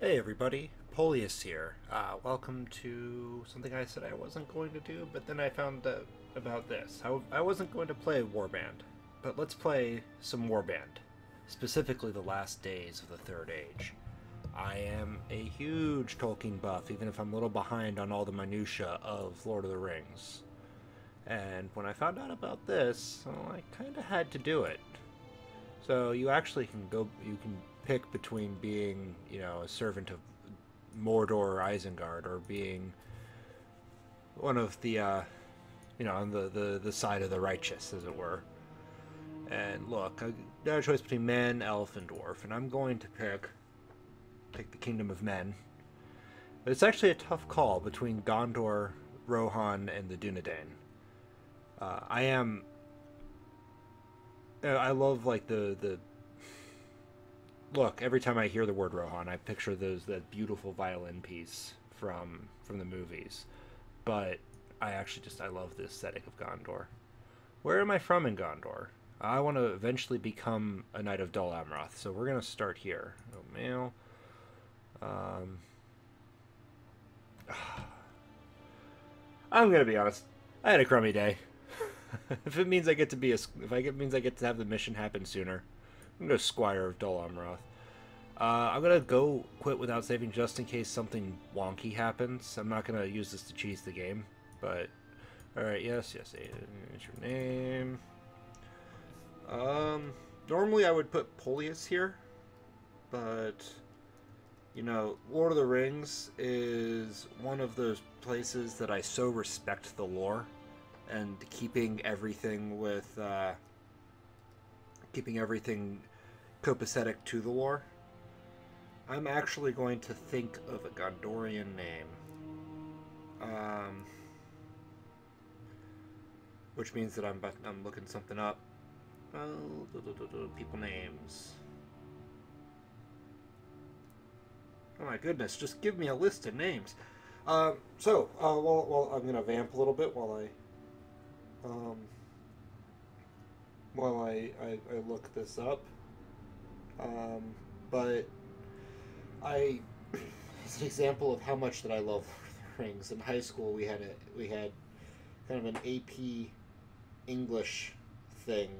Hey everybody, Polius here. Welcome to something I said I wasn't going to do, but then I found out about this. I wasn't going to play Warband, but let's play some Warband, specifically the last days of the Third Age. I am a huge Tolkien buff, even if I'm a little behind on all the minutiae of Lord of the Rings. And when I found out about this, well, I kind of had to do it. So you actually you can pick between being, a servant of Mordor or Isengard, or being one of the, on the side of the righteous, as it were. And look, I got a choice between man, elf, and dwarf, and I'm going to pick the Kingdom of Men. But it's actually a tough call between Gondor, Rohan, and the Dunedain. I am I love like the look. Every time I hear the word Rohan, I picture that beautiful violin piece from the movies. But I love the aesthetic of Gondor. Where am I from in Gondor? I want to eventually become a knight of Dol Amroth, so we're gonna start here. Oh, male. Um, I'm gonna be honest. I had a crummy day. If it means I get to be it means I get to have the mission happen sooner, I'm gonna go Squire of Dol Amroth. I'm gonna go quit without saving just in case something wonky happens. I'm not gonna use this to cheese the game, but all right, yes, it's your name. Normally I would put Polius here, but Lord of the Rings is one of those places that I so respect the lore and keeping everything copacetic to the lore. I'm actually going to think of a Gondorian name, which means that I'm looking something up. Oh, people names. Oh my goodness! Just give me a list of names. Well, I'm gonna vamp a little bit um, while I look this up. But as an example of how much that I love Lord of the Rings, in high school we had kind of an AP English thing.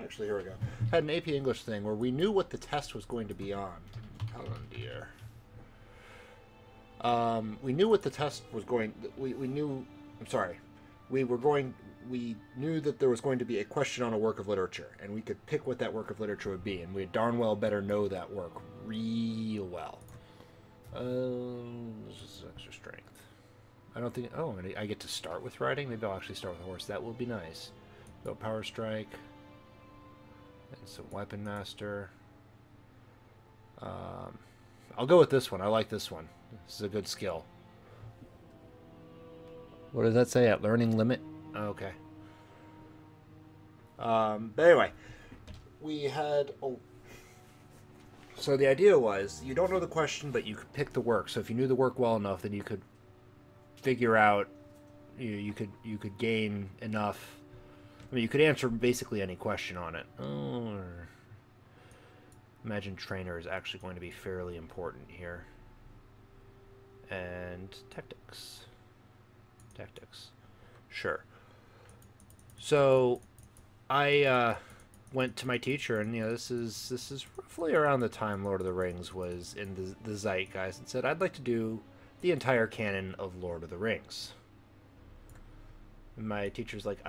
Actually, here we go. Had an AP English thing where we knew what the test was going to be on. Palandir. We knew what the test was going. We knew. I'm sorry. We knew that there was going to be a question on a work of literature, and we could pick what that work of literature would be, and we darn well better know that work real well. This is extra strength. I don't think. Oh, I get to start with riding. Maybe I'll actually start with a horse. That will be nice. So power strike. And some weapon master. I'll go with this one. I like this one. This is a good skill. What does that say? At learning limit? Okay. But anyway, we had. Oh, so the idea was you don't know the question, but you could pick the work. So if you knew the work well enough, then you could figure out. You could gain enough. I mean, you could answer basically any question on it. Imagine trainer is actually going to be fairly important here. And tactics. Sure. So I went to my teacher, and this is roughly around the time Lord of the Rings was in the zeitgeist, and said I'd like to do the entire canon of Lord of the Rings. My teacher's like,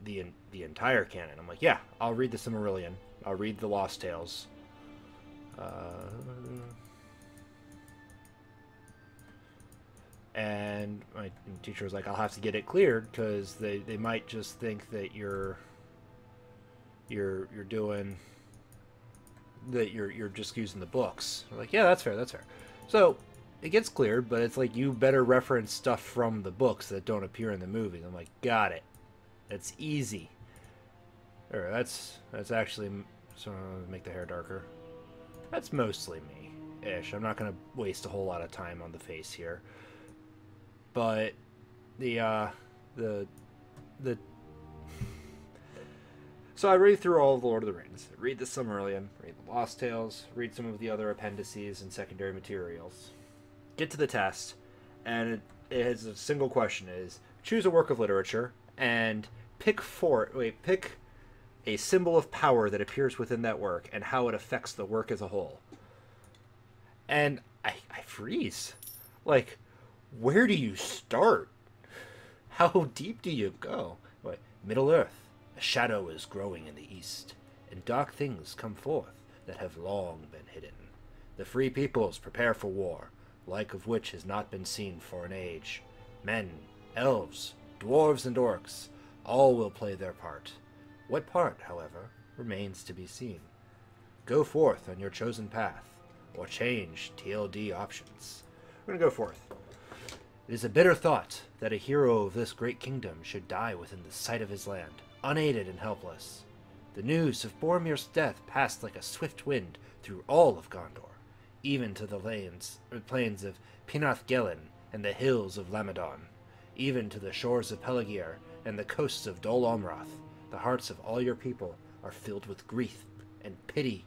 the entire canon. I'm like, yeah, I'll read the Silmarillion. I'll read the Lost Tales. And my teacher was like, I'll have to get it cleared because they might just think that you're doing that you're just using the books. I'm like, yeah, that's fair. So it gets cleared, but it's like you better reference stuff from the books that don't appear in the movies. I'm like, got it. That's easy. Or that's actually, so make the hair darker. That's mostly me-ish. I'm not gonna waste a whole lot of time on the face here. But the So I read through all of the Lord of the Rings. I read the Silmarillion, read the Lost Tales, read some of the other appendices and secondary materials. Get to the test, and it has a single question: is choose a work of literature and pick a symbol of power that appears within that work and how it affects the work as a whole. And I freeze. Like, where do you start? How deep do you go? What, Middle Earth, a shadow is growing in the east, and dark things come forth that have long been hidden. The free peoples prepare for war, like of which has not been seen for an age. Men, elves, dwarves, and orcs, all will play their part. What part, however, remains to be seen. Go forth on your chosen path, or change TLD options. We're going to go forth. It is a bitter thought that a hero of this great kingdom should die within the sight of his land, unaided and helpless. The news of Boromir's death passed like a swift wind through all of Gondor, even to the plains of Pinath Gelen and the hills of Lamadon, even to the shores of Pelandir and the coasts of Dol Amroth. The hearts of all your people are filled with grief and pity,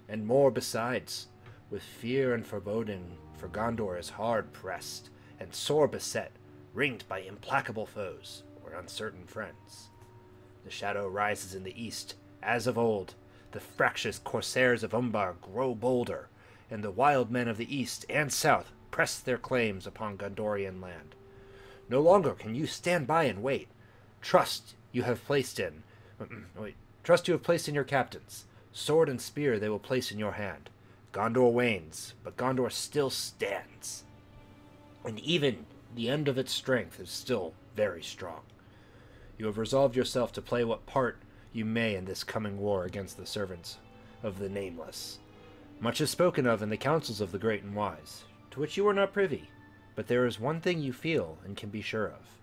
and more besides, with fear and foreboding, for Gondor is hard pressed and sore beset, ringed by implacable foes or uncertain friends. The shadow rises in the east, as of old. The fractious corsairs of Umbar grow bolder, and the wild men of the east and south press their claims upon Gondorian land. No longer can you stand by and wait. Trust you have placed in your captains. Sword and spear they will place in your hand. Gondor wanes, but Gondor still stands. And even the end of its strength is still very strong. You have resolved yourself to play what part you may in this coming war against the servants of the Nameless. Much is spoken of in the councils of the great and wise, to which you are not privy, but there is one thing you feel and can be sure of.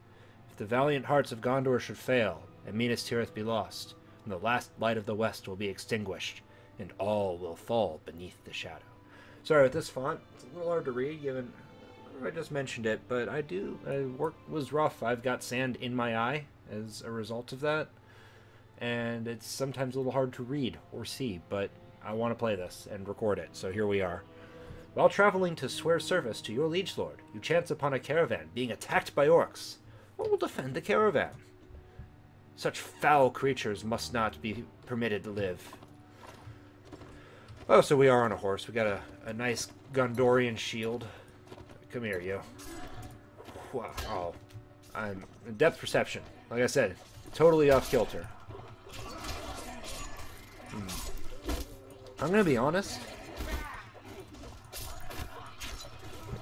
If the valiant hearts of Gondor should fail, and Minas Tirith be lost, and the last light of the west will be extinguished, and all will fall beneath the shadow. Sorry, with this font, it's a little hard to read, given I just mentioned it, but work was rough. I've got sand in my eye as a result of that, and it's sometimes a little hard to read or see, but I want to play this and record it, so here we are. While traveling to swear service to your liege lord, you chance upon a caravan being attacked by orcs. What will defend the caravan? Such foul creatures must not be permitted to live. Oh, so we are on a horse. We got a nice Gondorian shield. Come here, you. Wow. Oh, I'm in depth perception. Like I said, totally off kilter. I'm gonna be honest.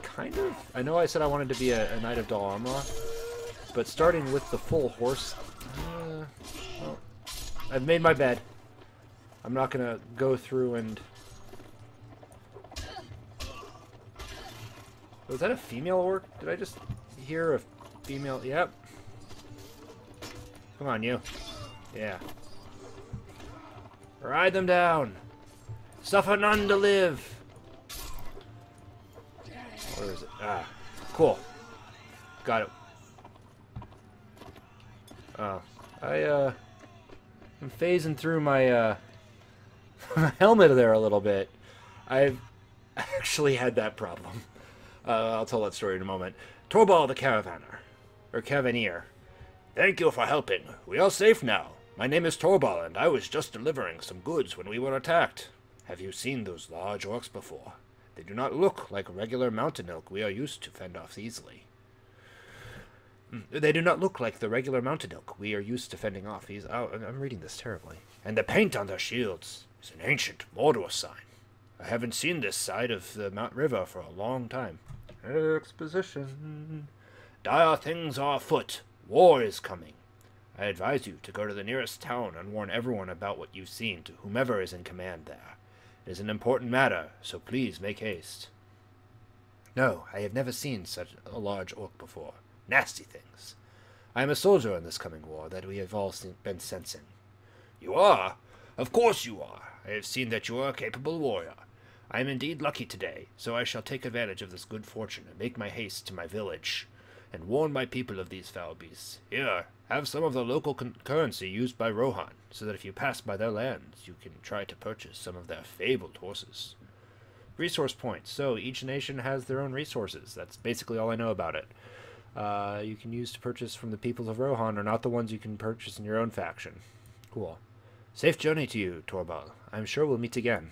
Kind of. I know I said I wanted to be a Knight of Dol Amroth, but starting with the full horse, well, I've made my bed. I'm not gonna go through and. Was that a female orc? Did I just hear a female? Yep. Come on, you. Yeah. Ride them down. Suffer none to live. Where is it? Ah, cool. Got it. Oh, I'm phasing through my my helmet there a little bit. I've actually had that problem. I'll tell that story in a moment. Torbal the Caravaneer. Thank you for helping. We are safe now. My name is Torbal, and I was just delivering some goods when we were attacked. Have you seen those large orcs before? They do not look like regular mountain elk we are used to fend off easily. They do not look like the regular mountain elk we are used to fending off easily. Oh, I'm reading this terribly. And the paint on their shields is an ancient Mordor sign. I haven't seen this side of the Mount River for a long time. Exposition. Dire things are afoot. War is coming. I advise you to go to the nearest town and warn everyone about what you've seen to whomever is in command there. It is an important matter, so please make haste. No, I have never seen such a large orc before. Nasty things. I am a soldier in this coming war that we have all been sensing. You are? Of course you are. I have seen that you are a capable warrior. I am indeed lucky today, so I shall take advantage of this good fortune and make my haste to my village. and warn my people of these foul beasts. Here, have some of the local currency used by Rohan, so that if you pass by their lands, you can try to purchase some of their fabled horses. Resource points. So each nation has their own resources. That's basically all I know about it. You can use to purchase from the peoples of Rohan are not the ones you can purchase in your own faction. Cool. Safe journey to you, Torbal. I'm sure we'll meet again.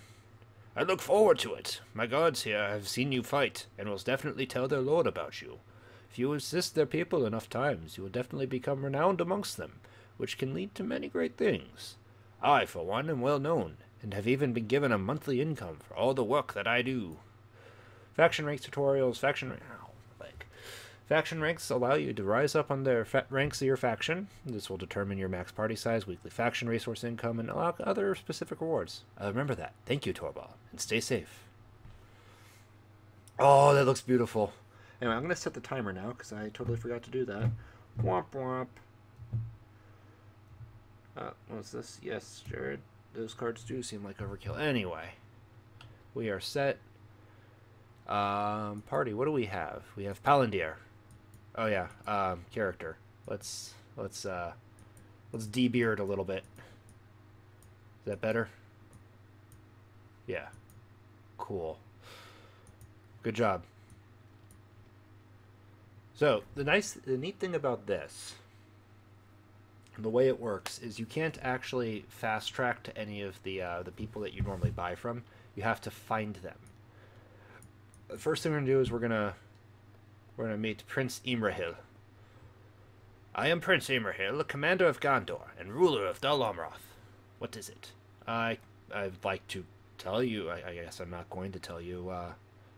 I look forward to it. My guards here have seen you fight, and will definitely tell their lord about you. If you assist their people enough times, you will definitely become renowned amongst them, which can lead to many great things. I, for one, am well known, and have even been given a monthly income for all the work that I do. Faction ranks tutorials. Faction ranks allow you to rise up on the ranks of your faction. This will determine your max party size, weekly faction resource income, and other specific rewards. Remember that. Thank you, Torbal, and stay safe. Oh, that looks beautiful. Anyway, I'm going to set the timer now, because I totally forgot to do that. Womp womp. What's this? Yes, Jared. Those cards do seem like overkill. Anyway, we are set. Party. What do we have? We have Palandir. Oh yeah. Character. Let's de-beard a little bit. Is that better? Yeah. Cool. Good job. So the neat thing about this, the way it works, is you can't actually fast track to any of the people that you normally buy from. You have to find them. The first thing we're gonna do is we're gonna meet Prince Imrahil. I am Prince Imrahil, commander of Gondor and ruler of Dol Amroth. What is it? I'd like to tell you. I guess I'm not going to tell you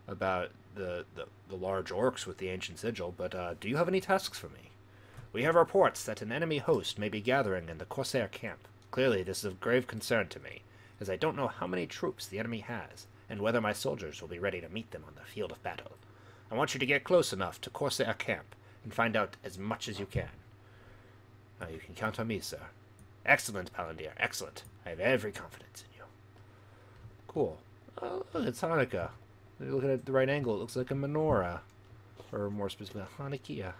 about the large orcs with the ancient sigil, but do you have any tasks for me? We have reports that an enemy host may be gathering in the Corsair camp. Clearly, this is of grave concern to me, as I don't know how many troops the enemy has, and whether my soldiers will be ready to meet them on the field of battle. I want you to get close enough to Corsair camp and find out as much as you can. You can count on me, sir. Excellent, Palandir, excellent. I have every confidence in you. Cool. Oh, look, it's Hanukkah. If you look at it at the right angle, it looks like a menorah. Or more specifically, a Hanukkah.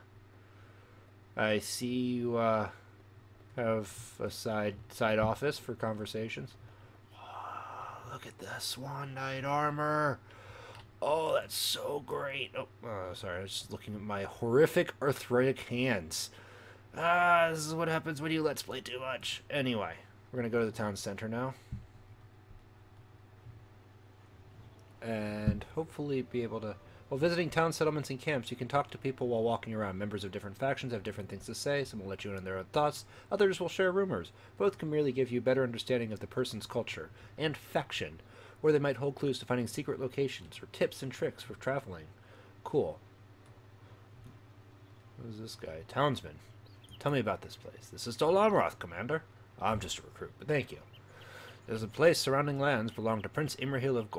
I see you have a side office for conversations. Oh, look at the Swan Knight armor. Oh, that's so great. Oh, sorry, I was just looking at my horrific arthritic hands. This is what happens when you Let's Play too much. Anyway, we're going to go to the town center now. And hopefully be able to... While visiting town settlements and camps, you can talk to people while walking around. Members of different factions have different things to say. Some will let you in on their own thoughts. Others will share rumors. Both can merely give you a better understanding of the person's culture and faction, or they might hold clues to finding secret locations or tips and tricks for traveling. Cool. Who's this guy? Townsman. Tell me about this place. This is Dol Amroth, Commander. I'm just a recruit, but thank you. There's a place surrounding lands belong to Prince Imrahil of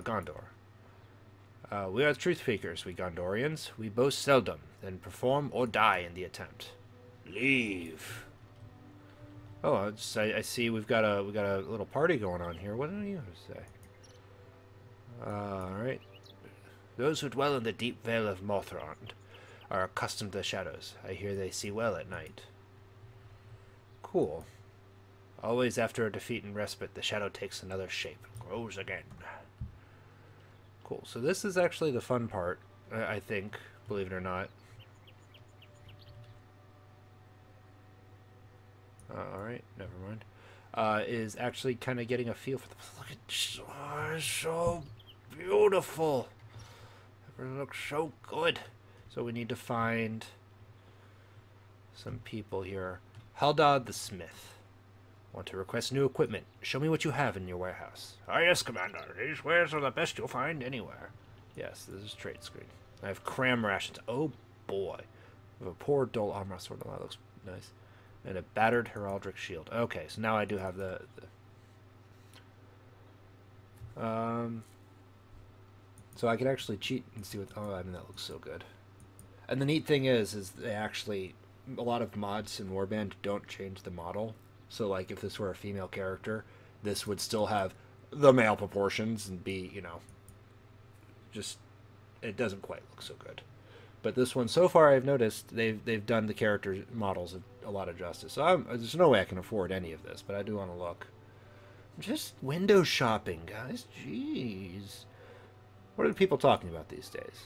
Gondor. We are truth speakers, we Gondorians. We boast seldom, then perform or die in the attempt. Leave. Oh, I see we've got a little party going on here. What do you say? All right. Those who dwell in the deep vale of Morthrond are accustomed to the shadows. I hear they see well at night. Cool. Always after a defeat and respite, the shadow takes another shape and grows again. Cool. So this is actually the fun part, I think, believe it or not. Alright, never mind. Is actually kind of getting a feel for the... Look at... Oh, it's so beautiful. It looks so good. So we need to find some people here. Haldad the Smith. Want to request new equipment. Show me what you have in your warehouse. Ah, yes, Commander. These wares are the best you'll find anywhere. Yes, this is trade screen. I have cram rations. Oh, boy. I have a poor dull armor sword. Oh, that looks nice. And a battered heraldic shield. Okay, so now I do have the... So I could actually cheat and see what... Oh, I mean, that looks so good. And the neat thing is they actually... A lot of mods in Warband don't change the model. So, like, if this were a female character, this would still have the male proportions and be, you know, just, it doesn't quite look so good. But this one, so far, I've noticed they've done the character models a lot of justice. So there's no way I can afford any of this, but I do want to look. Just window shopping, guys. Jeez. What are people talking about these days?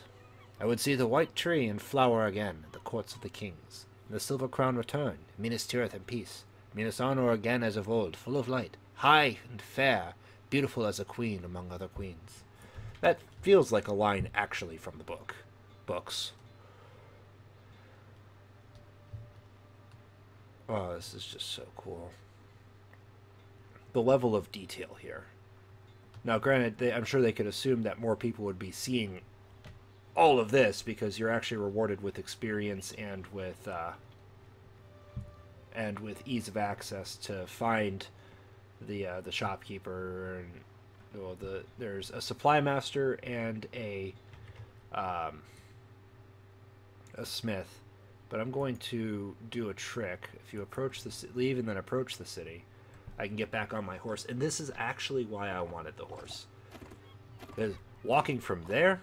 I would see the white tree and flower again at the courts of the kings. The silver crown return, Minas Tirith in peace. Minas honor again as of old, full of light, high and fair, beautiful as a queen among other queens. That feels like a line actually from the books. Oh, this is just so cool. The level of detail here. Now, granted, I'm sure they could assume that more people would be seeing all of this because you're actually rewarded with experience and with ease of access to find the shopkeeper, and well, there's a supply master and a smith. But I'm going to do a trick. If you leave and then approach the city, I can get back on my horse. And this is actually why I wanted the horse. Because walking from there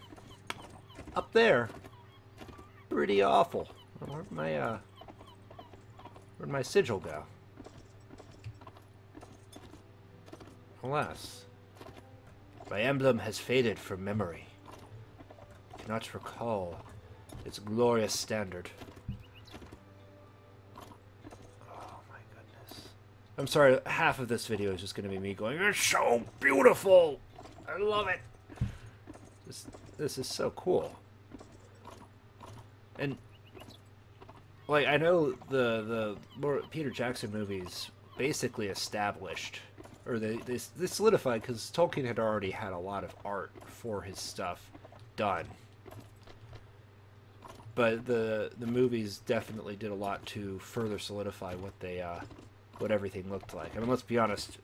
up there, pretty awful. Where'd my sigil go? Alas, my emblem has faded from memory. I cannot recall its glorious standard. I'm sorry, half of this video is just going to be me going, "It's so beautiful! I love it!" This is so cool. And, like, I know the Peter Jackson movies basically established, or they solidified, because Tolkien had already had a lot of art for his stuff done. But the movies definitely did a lot to further solidify what everything looked like. I mean, let's be honest.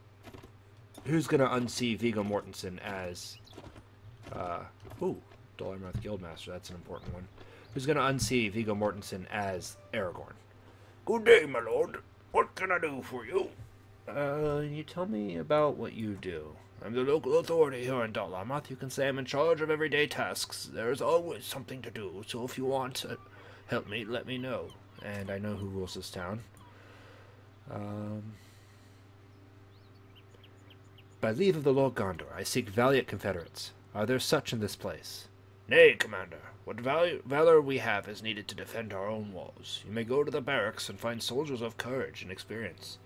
Who's gonna unsee Viggo Mortensen as Dol Amroth Guildmaster? That's an important one. Who's gonna unsee Viggo Mortensen as Aragorn? Good day, my lord. What can I do for you? You tell me about what you do. I'm the local authority here in Dol Amroth. You can say I'm in charge of everyday tasks. There's always something to do, so if you want to help me, let me know. And I know who rules this town. By leave of the Lord Gondor, I seek valiant confederates. Are there such in this place? Nay, Commander. What valor we have is needed to defend our own walls. You may go to the barracks and find soldiers of courage and experience.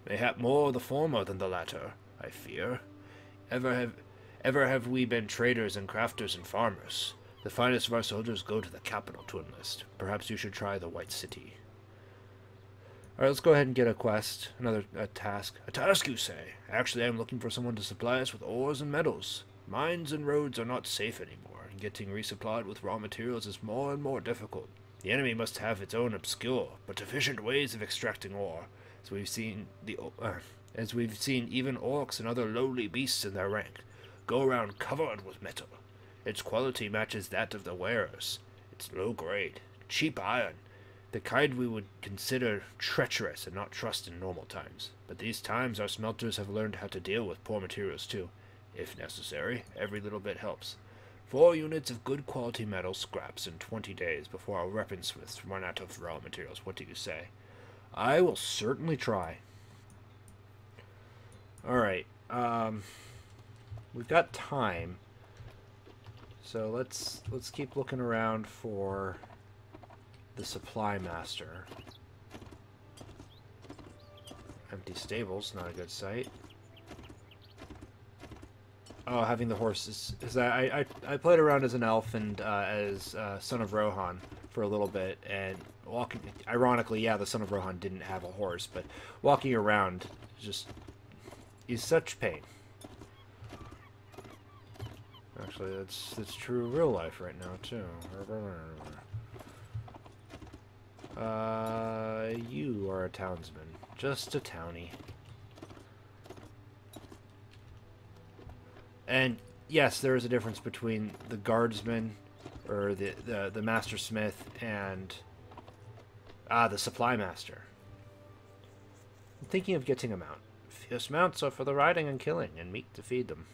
Mayhap more the former than the latter, I fear. Ever have we been traders and crafters and farmers. The finest of our soldiers go to the capital to enlist. Perhaps you should try the White City. Alright, let's go ahead and get a quest. A task. A task, you say? Actually, I'm looking for someone to supply us with ores and metals. Mines and roads are not safe anymore, and getting resupplied with raw materials is more and more difficult. The enemy must have its own obscure, but efficient ways of extracting ore, as we've seen even orcs and other lowly beasts in their rank go around covered with metal. Its quality matches that of the wearers. It's low grade, cheap iron, the kind we would consider treacherous and not trust in normal times. But these times our smelters have learned how to deal with poor materials too. If necessary, every little bit helps. 4 units of good quality metal scraps in 20 days before our weaponsmiths run out of raw materials. What do you say? I will certainly try. Alright, we've got time. So let's keep looking around for the supply master. Empty stables, not a good sight. Oh, having the horses is that I played around as an elf and as Son of Rohan for a little bit, and walking. Ironically, yeah, the Son of Rohan didn't have a horse, but walking around just is such pain. Actually, that's true real life right now too. You are a townsman. Just a townie. And yes, there is a difference between the guardsman, or the master smith, and the supply master. I'm thinking of getting a mount. Fierce mounts are for the riding and killing, and meat to feed them.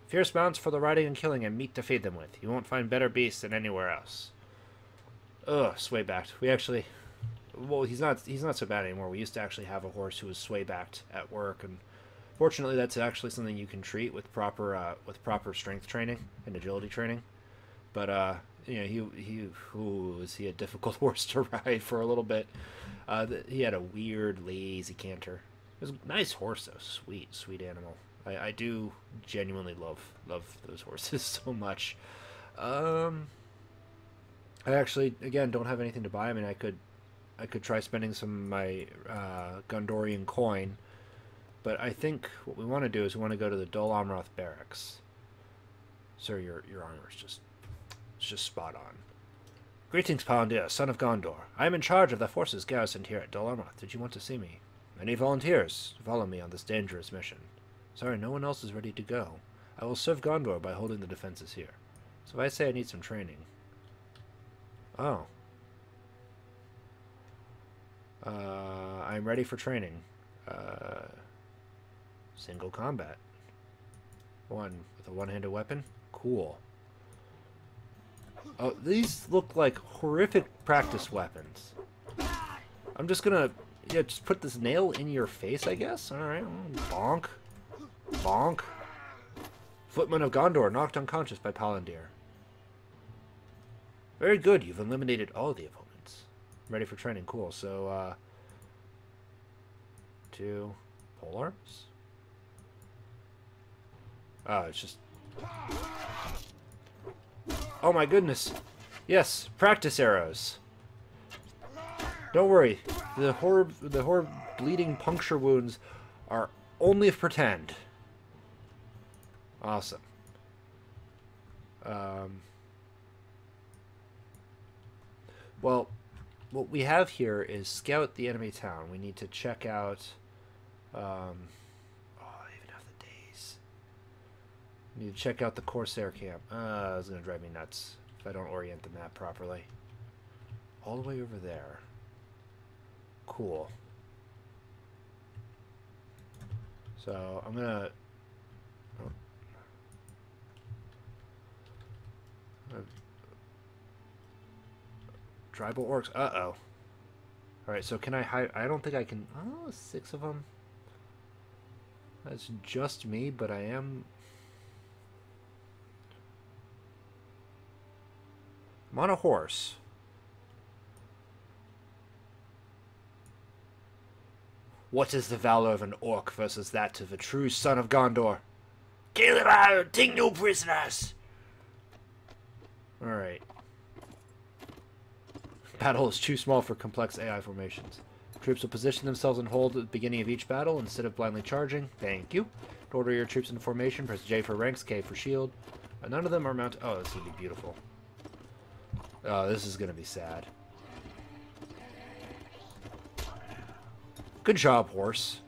Fierce mounts for the riding and killing and meat to feed them with. You won't find better beasts than anywhere else. Ugh, sway-backed. We actually... Well, he's not so bad anymore. We used to actually have a horse who was sway-backed at work, and fortunately that's actually something you can treat with proper strength training and agility training. But, you know, he a difficult horse to ride for a little bit. He had a weird, lazy canter. It was a nice horse, though. Sweet animal. I do genuinely love those horses so much. I actually, again, don't have anything to buy. I mean, I could try spending some of my Gondorian coin, but I think what we want to do is we want to go to the Dol Amroth barracks. Sir, your armor is just spot on. Greetings, Palandir, son of Gondor. I am in charge of the forces garrisoned here at Dol Amroth. Did you want to see me? Many volunteers follow me on this dangerous mission. Sorry, no one else is ready to go. I will serve Gondor by holding the defenses here. So if I say I need some training... Oh. I'm ready for training. Single combat. One with a one-handed weapon? Cool. Oh, these look like horrific practice weapons. I'm just gonna... Yeah, just put this nail in your face, I guess? Alright, bonk. Bonk. Footman of Gondor knocked unconscious by Palandir. Very good, you've eliminated all the opponents. Ready for training, cool. So, 2 polearms? Oh, it's just... Oh my goodness. Yes, practice arrows. Don't worry, the horror bleeding puncture wounds are only if pretend. Awesome. Well, what we have here is scout the enemy town. We need to check out... oh, I even have the days. We need to check out the Corsair camp. It's going to drive me nuts if I don't orient the map properly. All the way over there. Cool. So, I'm going to... Tribal orcs. Uh-oh. Alright, so can I hide? I don't think I can... Oh, 6 of them. That's just me, but I am... I'm on a horse. What is the valor of an orc versus that of a true son of Gondor? Kill them out! Take no prisoners! Alright. Battle is too small for complex AI formations. Troops will position themselves and hold at the beginning of each battle instead of blindly charging. Thank you. To order your troops in formation, press J for ranks, K for shield. None of them are mounted. Oh, this is going to be beautiful. Oh, this is going to be sad. Good job, horse.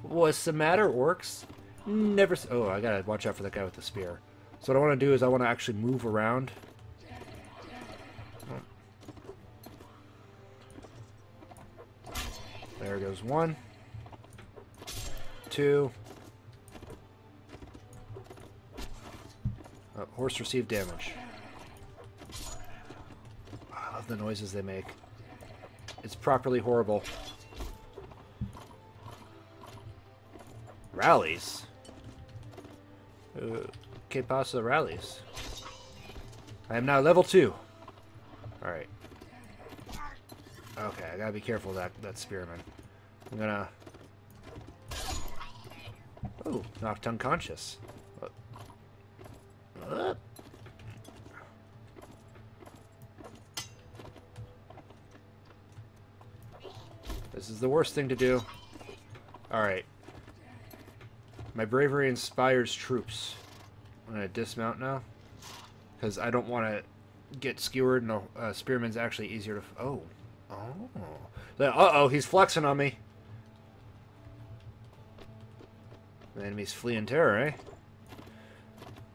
What's the matter, orcs? Never... Oh, I gotta watch out for that guy with the spear. So what I want to do is I want to actually move around. There goes 1. 2. Oh, horse received damage. I love the noises they make. It's properly horrible. Rallies? Que pasa rallies? I am now level 2. Alright. Okay, I gotta be careful of that spearman. I'm gonna... Oh, knocked unconscious. What? This is the worst thing to do. Alright. My bravery inspires troops. I'm gonna dismount now. Because I don't want to get skewered. No, spearman's actually easier to... Oh. Oh. Uh-oh, he's flexing on me. The enemy's flee in terror, eh?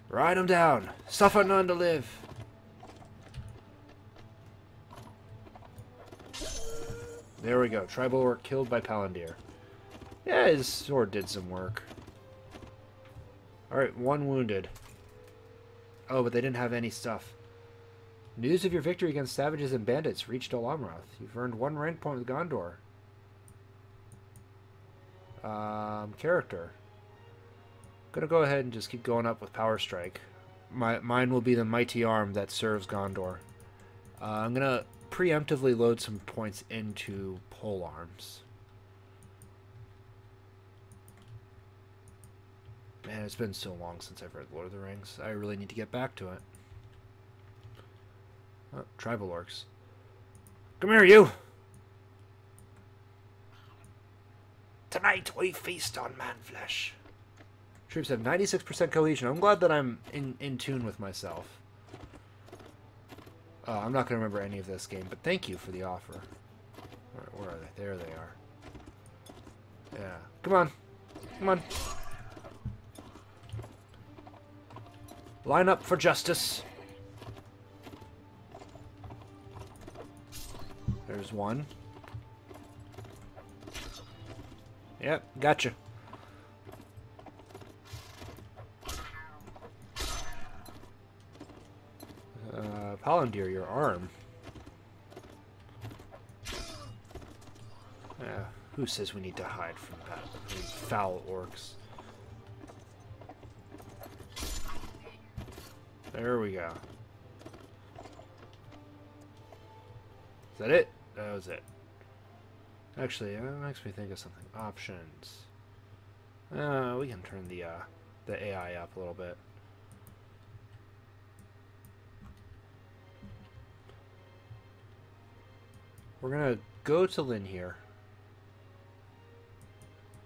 Ride him down. Suffer none to live. There we go. Tribal orc killed by Palandir. Yeah, his sword did some work. Alright, one wounded. Oh, but they didn't have any stuff. News of your victory against savages and bandits reached Amroth. You've earned 1 rank point with Gondor. Character. Gonna go ahead and just keep going up with Power Strike. Mine will be the mighty arm that serves Gondor. I'm gonna preemptively load some points into pole arms. Man, it's been so long since I've read Lord of the Rings. I really need to get back to it. Oh, tribal orcs. Come here, you! Tonight we feast on man flesh. Troops have 96% cohesion. I'm glad that I'm in tune with myself. I'm not going to remember any of this game, but thank you for the offer. Where are they? There they are. Yeah. Come on. Come on. Line up for justice. There's one. Yep, gotcha. Palandir, your arm. Yeah, who says we need to hide from that? These foul orcs. There we go. Is that it? That was it. Actually, that makes me think of something. Options. We can turn the AI up a little bit. We're gonna go to Lynn here.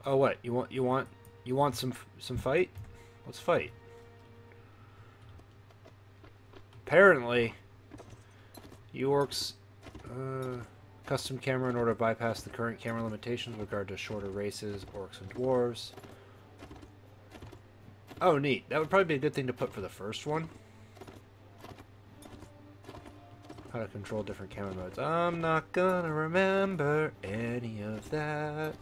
Oh, what? You want some fight? Let's fight. Apparently, you orcs custom camera in order to bypass the current camera limitations with regard to shorter races, orcs and dwarves. Oh, neat. That would probably be a good thing to put for the first one. How to control different camera modes. I'm not gonna remember any of that.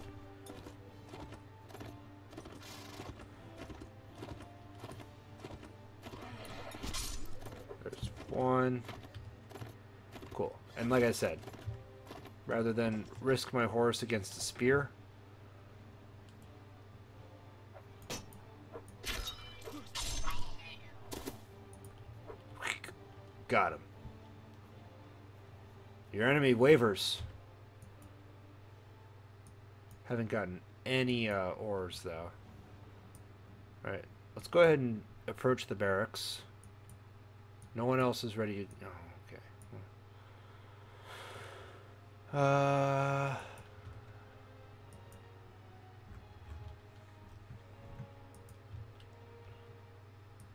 There's one. Cool. And like I said, rather than risk my horse against a spear, got him. Your enemy wavers. Haven't gotten any ores though. Alright, let's go ahead and approach the barracks. No one else is ready to... Oh, okay.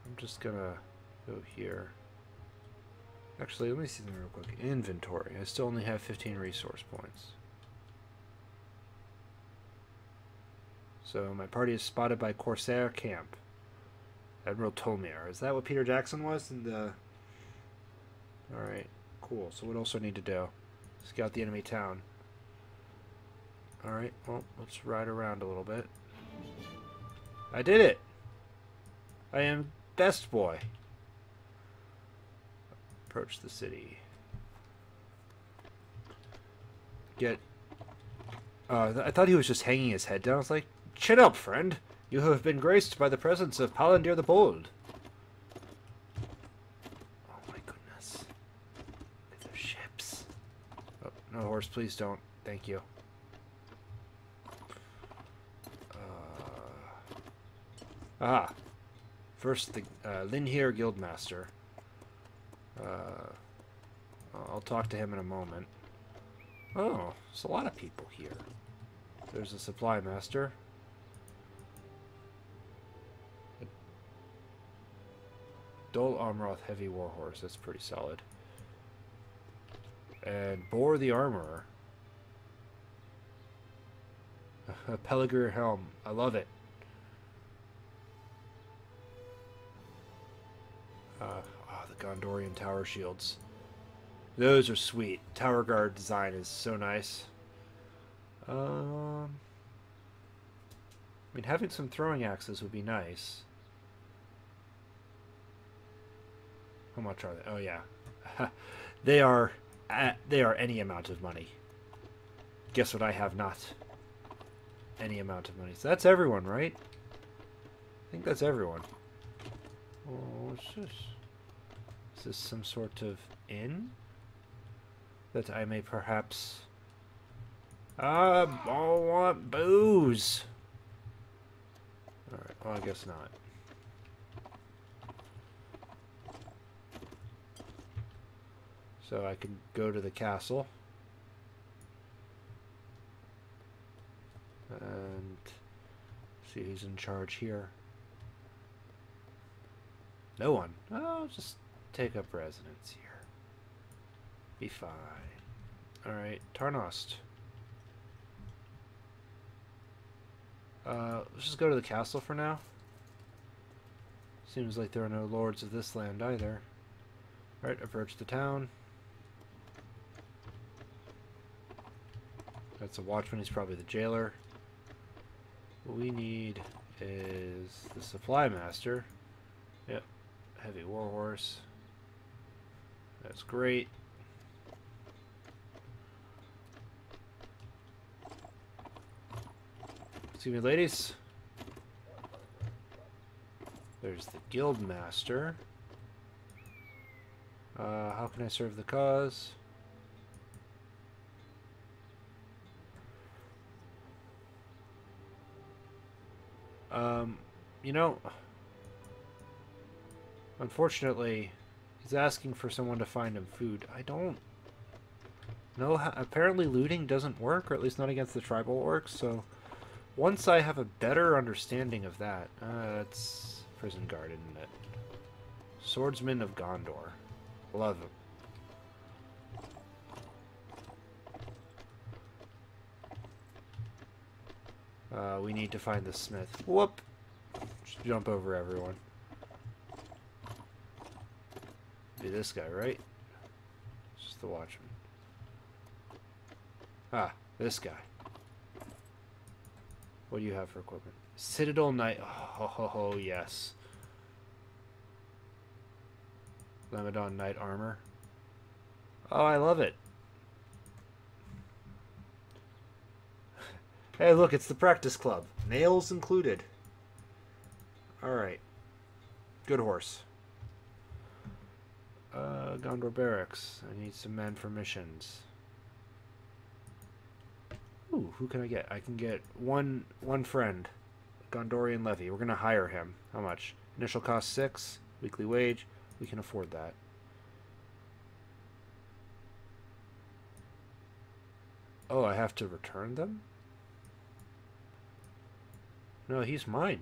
I'm just gonna go here. Actually, let me see them real quick. Inventory. I still only have 15 resource points. So my party is spotted by Corsair camp. Admiral Tolmir. Is that what Peter Jackson was in the... Alright, cool. So what else do I need to do? Scout the enemy town. Alright, well, let's ride around a little bit. I did it! I am best boy. Approach the city. Get... I thought he was just hanging his head down. I was like, chin up, friend. You have been graced by the presence of Palandir the Bold. Oh my goodness. Look at those ships. Oh, no horse, please don't. Thank you. First, the Linhir Guildmaster. I'll talk to him in a moment. Oh, there's a lot of people here. There's a supply master. A Dol Amroth heavy warhorse. That's pretty solid. And Bor the armorer. A Peligir helm. I love it. The Gondorian tower shields. Those are sweet. Tower guard design is so nice. I mean, having some throwing axes would be nice. How much are they? Oh yeah, they are. They are any amount of money. Guess what? I have not any amount of money. So that's everyone, right? I think that's everyone. Oh, what's this? Is this some sort of inn that I may perhaps? I want booze. All right. Well, I guess not. So I can go to the castle and see who's in charge here. No one. Oh, just take up residence here. Be fine. Alright, Tarnost. Let's just go to the castle for now. Seems like there are no lords of this land either. Alright, approach the town. That's a watchman, he's probably the jailer. What we need is the supply master. Yep, heavy warhorse. That's great. Excuse me, ladies. There's the guild master. How can I serve the cause? You know, unfortunately, he's asking for someone to find him food. I don't know how, apparently looting doesn't work, or at least not against the tribal orcs, so once I have a better understanding of that, that's prison guard, isn't it? Swordsman of Gondor. Love him. We need to find the smith. Whoop! Just jump over everyone. Be this guy, right? Just the watchman. Ah, this guy. What do you have for equipment? Citadel Knight. Oh, yes. Lamedon Knight Armor. Oh, I love it. Hey, look, it's the practice club. Nails included. Alright. Good horse. Gondor Barracks. I need some men for missions. Ooh, who can I get? I can get one friend. Gondorian Levy. We're going to hire him. How much? Initial cost 6. Weekly wage. We can afford that. Oh, I have to return them? No, he's mine.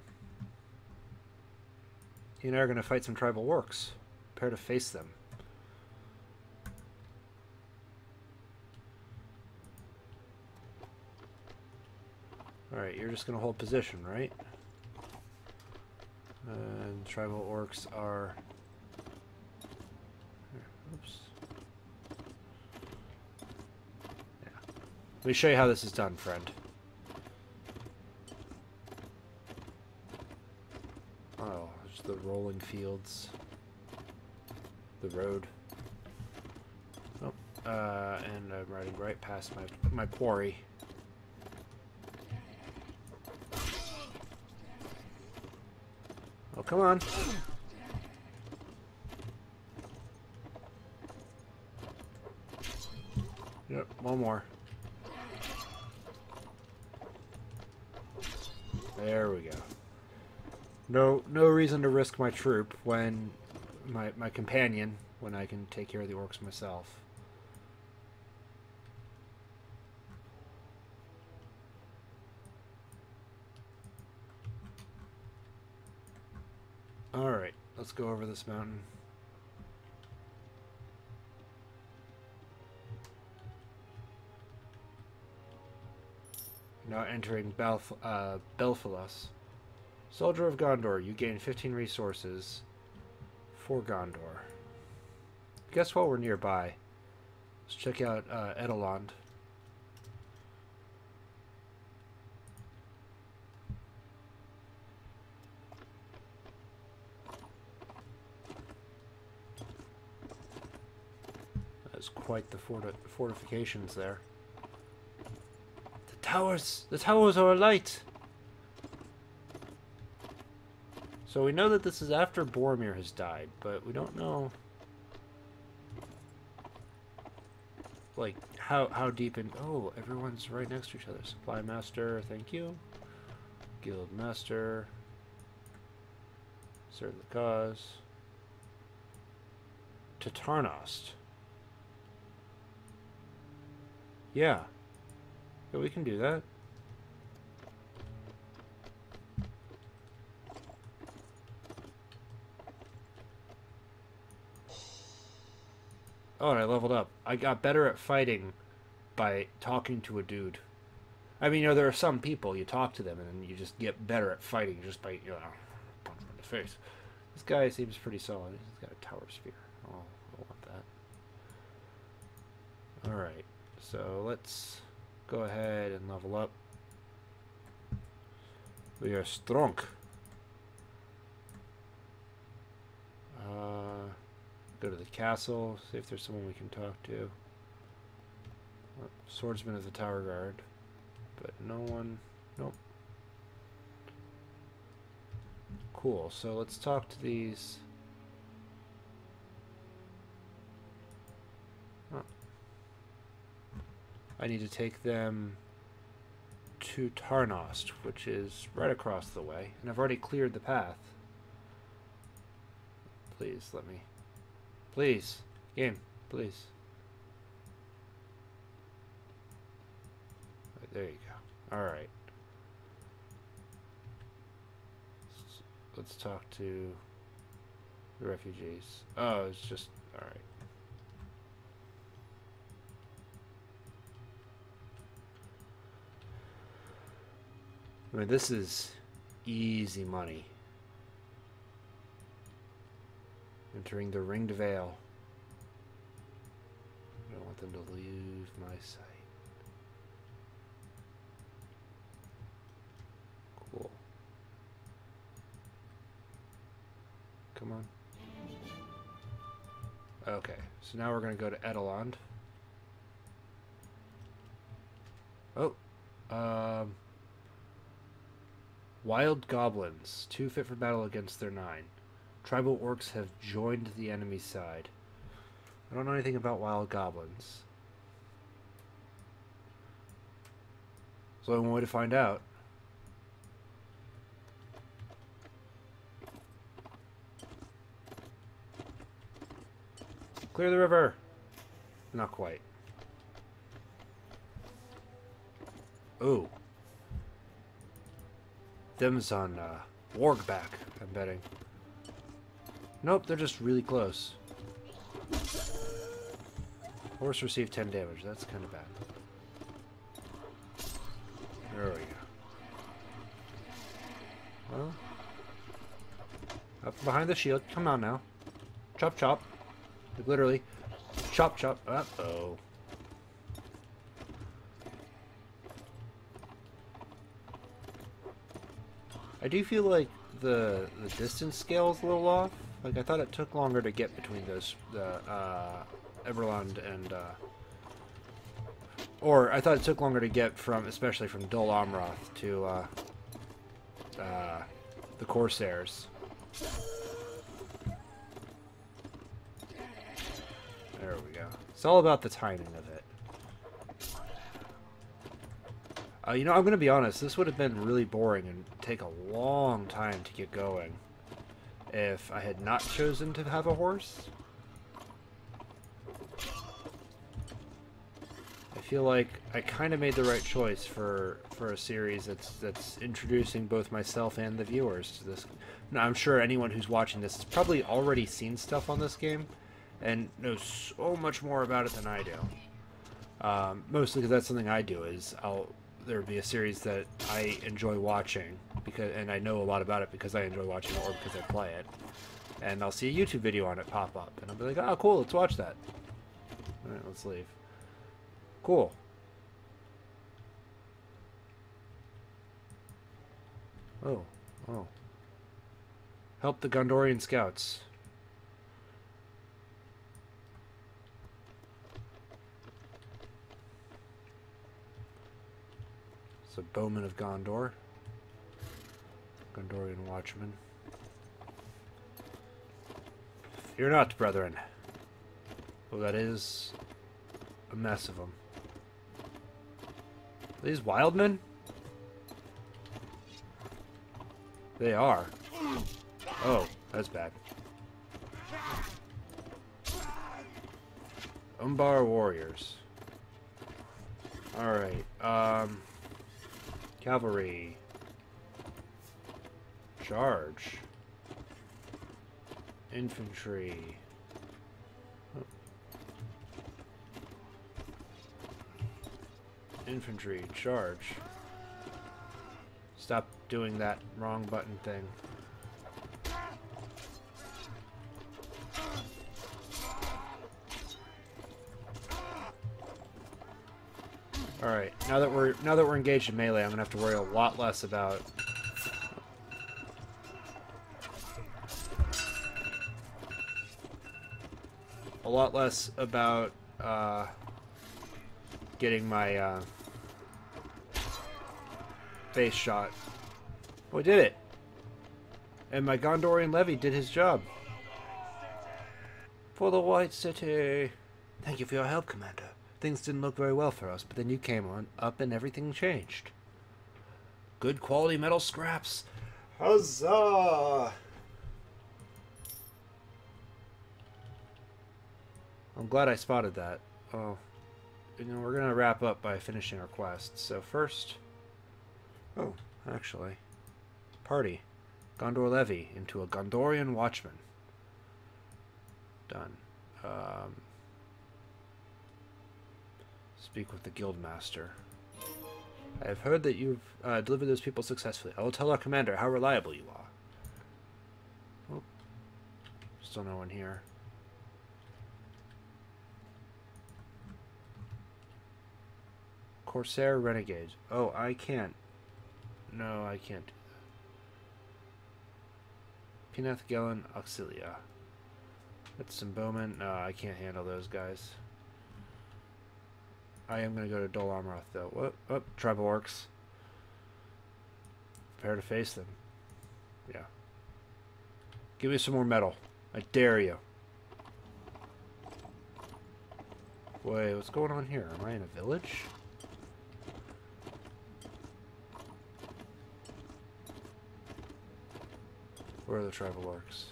He and I are going to fight some tribal orcs. Prepare to face them. Alright, you're just going to hold position, right? And tribal orcs are... Oops. Yeah. Let me show you how this is done, friend. Oh, there's the rolling fields. The road. Oh, and I'm riding right past my quarry. Oh, come on. Yep, one more. There we go. No reason to risk my troop when my companion, when I can take care of the orcs myself. Alright, let's go over this mountain. Now entering Belfalos. Soldier of Gondor, you gain 15 resources for Gondor. Guess what? We're nearby. Let's check out Edelond. was quite the fortifications there. The towers are alight! So we know that this is after Boromir has died, but we don't know, like, how deep in... Oh, everyone's right next to each other. Supply Master, thank you. Guild Master. Serve the cause. To Tarnost. Yeah, we can do that. Oh, and I leveled up. I got better at fighting by talking to a dude. I mean, you know, there are some people, you talk to them and then you just get better at fighting just by, you know, punch them in the face. This guy seems pretty solid. He's got a tower sphere. Oh, I want that. Alright, so let's go ahead and level up. We are strong. Go to the castle, see if there's someone we can talk to. Swordsman is the tower guard, but no one. Nope. Cool, so let's talk to these. Oh. I need to take them to Tarnost, which is right across the way, and I've already cleared the path. Please, let me... Please, game, please. Right, there you go. Alright. Let's talk to the refugees. Oh, it's just... Alright. I mean, this is easy money. Entering the Ringed Vale. I don't want them to leave my sight. Cool. Come on. Okay, so now we're going to go to Edelond. Oh. Wild goblins. 2 fit for battle against their 9. Tribal orcs have joined the enemy's side. I don't know anything about wild goblins. There's only one way to find out. Clear the river! Not quite. Ooh. Them's on Wargback, I'm betting. Nope, they're just really close. Horse received 10 damage. That's kind of bad. There we go. Well, up from behind the shield. Come on now. Chop, chop. Like literally. Chop, chop. Uh-oh. I do feel like the distance scale is a little off. Like, I thought it took longer to get between those, Everland and, or I thought it took longer to get from, especially from Dol Amroth to, the Corsairs. There we go. It's all about the timing of it. You know, I'm going to be honest, this would have been really boring and take a long time to get going if I had not chosen to have a horse. I feel like I kind of made the right choice for a series that's introducing both myself and the viewers to this. Now, I'm sure anyone who's watching this has probably already seen stuff on this game and knows so much more about it than I do. Mostly because that's something I do, is there'll be a series that I enjoy watching and I know a lot about it because I enjoy watching it or because I play it, and I'll see a YouTube video on it pop up and I'll be like, oh cool, let's watch that. Alright, let's leave. Cool. Oh. Help the Gondorian scouts. Bowman of Gondor. Gondorian Watchman. Fear not, brethren. Oh, that is a mess of them. Are these wildmen? They are. Oh, that's bad. Umbar warriors. Alright, cavalry. Charge. Infantry. Oh. Infantry, charge. Stop doing that wrong button thing. Alright, now that we're engaged in melee, I'm gonna have to worry a lot less about getting my face shot. Oh, I did it! And my Gondorian levy did his job. For the White City! Thank you for your help, Commander. Things didn't look very well for us, but then you came on up and everything changed. Good quality metal scraps! Huzzah! I'm glad I spotted that. Oh, you know, we're gonna wrap up by finishing our quest. So first... Oh, actually. Party. Gondor Levy into a Gondorian Watchman. Done. Speak with the Guildmaster. I have heard that you've delivered those people successfully. I will tell our commander how reliable you are. Oh, still no one here. Corsair Renegade. Oh, I can't. No, I can't do that. Penath Gellin Auxilia. That's some bowmen. No, I can't handle those guys. I am going to go to Dol Amroth, though. What? Oh, tribal orcs. Prepare to face them. Yeah. Give me some more metal. I dare you. Wait, what's going on here? Am I in a village? Where are the tribal orcs?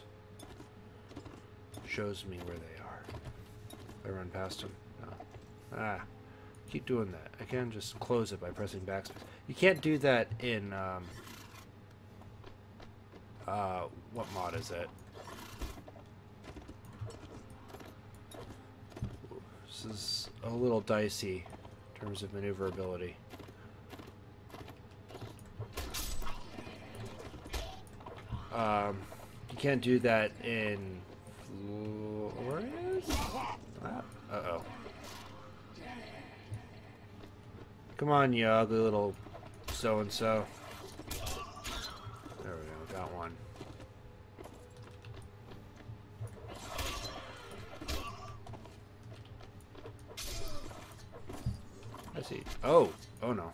Shows me where they are. I run past them. No. Ah. Keep doing that. I can just close it by pressing backspace. You can't do that in, what mod is it? This is a little dicey in terms of maneuverability. You can't do that in Flores? Uh-oh. Come on, you ugly little so-and-so. There we go, got one. I see. Oh! Oh no.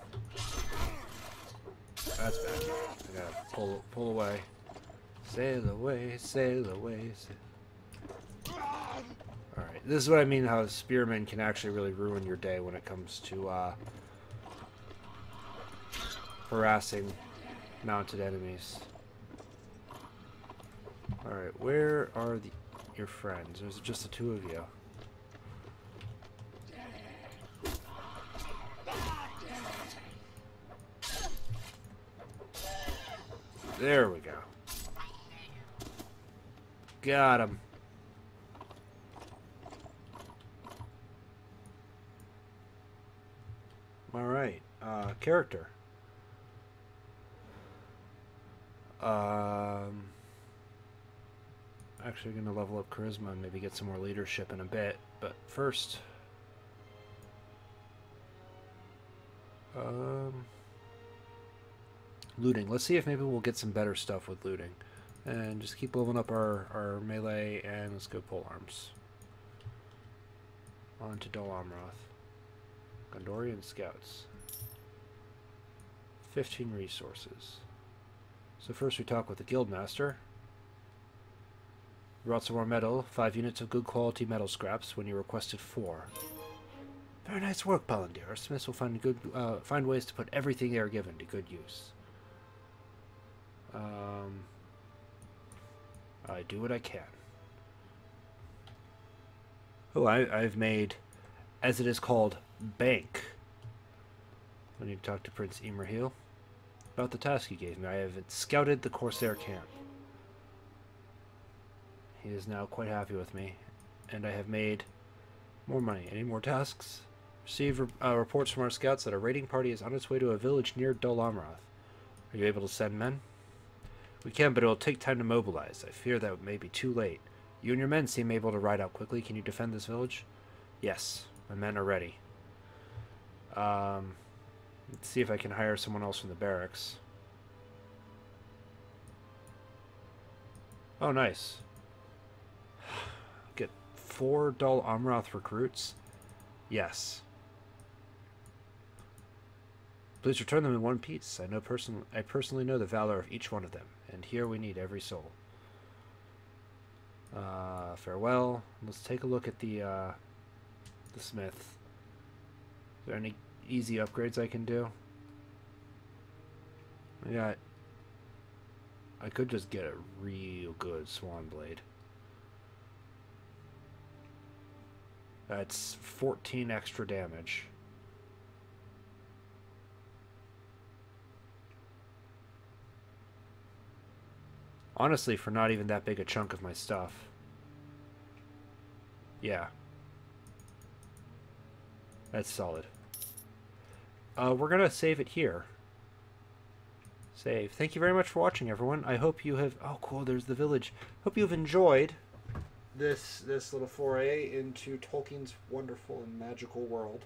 That's bad. I gotta pull away. Sail away, sail away, sail. Alright, this is what I mean how spearmen can actually really ruin your day when it comes to, harassing mounted enemies. Alright, where are your friends? Or is it just the two of you? There we go. Got him. Alright, character. Actually going to level up charisma and maybe get some more leadership in a bit, but first, looting. Let's see if maybe we'll get some better stuff with looting, and just keep leveling up our melee, and let's go pole arms. On to Dol Amroth. Gondorian scouts. 15 resources. So first we talk with the Guildmaster. Brought some more metal, 5 units of good quality metal scraps when you requested 4. Very nice work, Palandir. Our smiths will find ways to put everything they are given to good use. I do what I can. Oh, I've made, as it is called, bank. I need to talk to Prince Imrahil about the task he gave me. I have scouted the Corsair camp. He is now quite happy with me, and I have made more money. Any more tasks? Receive reports from our scouts that a raiding party is on its way to a village near Dol Amroth. Are you able to send men? We can, but it will take time to mobilize. I fear that it may be too late. You and your men seem able to ride out quickly. Can you defend this village? Yes, my men are ready. Let's see if I can hire someone else from the barracks. Oh, nice. Get 4 Dol Amroth recruits? Yes. Please return them in one piece. I personally know the valor of each one of them, and here we need every soul. Farewell. Let's take a look at the smith. Is there any easy upgrades I can do? Yeah, I could just get a real good swan blade. That's 14 extra damage. Honestly, for not even that big a chunk of my stuff. Yeah. That's solid. We're gonna save it here. Save. Thank you very much for watching, everyone. I hope you have... Oh, cool, there's the village. Hope you've enjoyed this little foray into Tolkien's wonderful and magical world.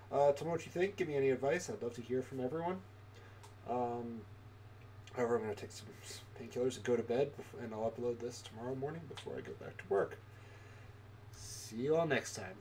Tell me what you think. Give me any advice. I'd love to hear from everyone. However, I'm going to take some painkillers and go to bed, and I'll upload this tomorrow morning before I go back to work. See you all next time.